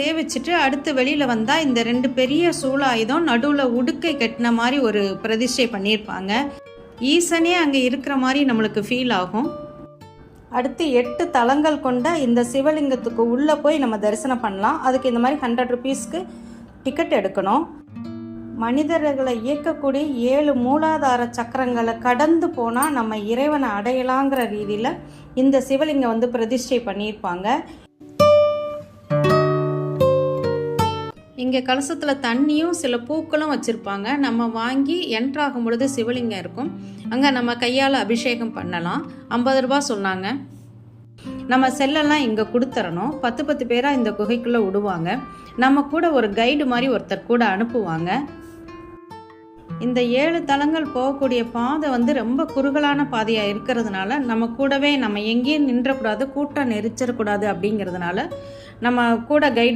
சேவிச்சுட்டு அடுத்து வெளியில் வந்தால் இந்த 2 பெரிய சூலாயுதம் நடுவில் உடுக்கை கட்டின மாதிரி ஒரு பிரதிஷ்டை பண்ணியிருப்பாங்க. ஈசனே அங்கே இருக்கிற மாதிரி நம்மளுக்கு ஃபீல் ஆகும். அடுத்து 8 தலங்கள் கொண்ட இந்த சிவலிங்கத்துக்கு உள்ளே போய் நம்ம தரிசனம் பண்ணலாம். அதுக்கு இந்த மாதிரி 100 rupeesக்கு டிக்கெட் எடுக்கணும். மனிதர்களை இயக்கக்கூடிய 7 மூலாதார சக்கரங்களை கடந்து போனால் நம்ம இறைவனை அடையலாங்கிற ரீதியில் இந்த சிவலிங்கம் பிரதிஷ்டை பண்ணியிருப்பாங்க. இங்கே கலசத்தில் தண்ணியும் சில பூக்களும் வச்சுருப்பாங்க. நம்ம வாங்கி என்ட்ராகும் பொழுது சிவலிங்கம் இருக்கும். அங்கே நம்ம கையால் அபிஷேகம் பண்ணலாம். 50 ரூபா சொன்னாங்க. நம்ம செல்லெல்லாம் இங்கே கொடுத்துறணும். 10 பேராக இந்த குகைக்குள்ளே விடுவாங்க. நம்ம கூட ஒரு கைடு மாதிரி ஒருத்தர் கூட அனுப்புவாங்க. இந்த 7 தலங்கள் போகக்கூடிய பாதை ரொம்ப குறுகலான பாதையாக இருக்கிறதுனால நம்ம கூடவே நம்ம எங்கேயும் நின்றக்கூடாது, கூட்டம் நெரிச்சிடக்கூடாது அப்படிங்கிறதுனால நம்ம கூட கைடு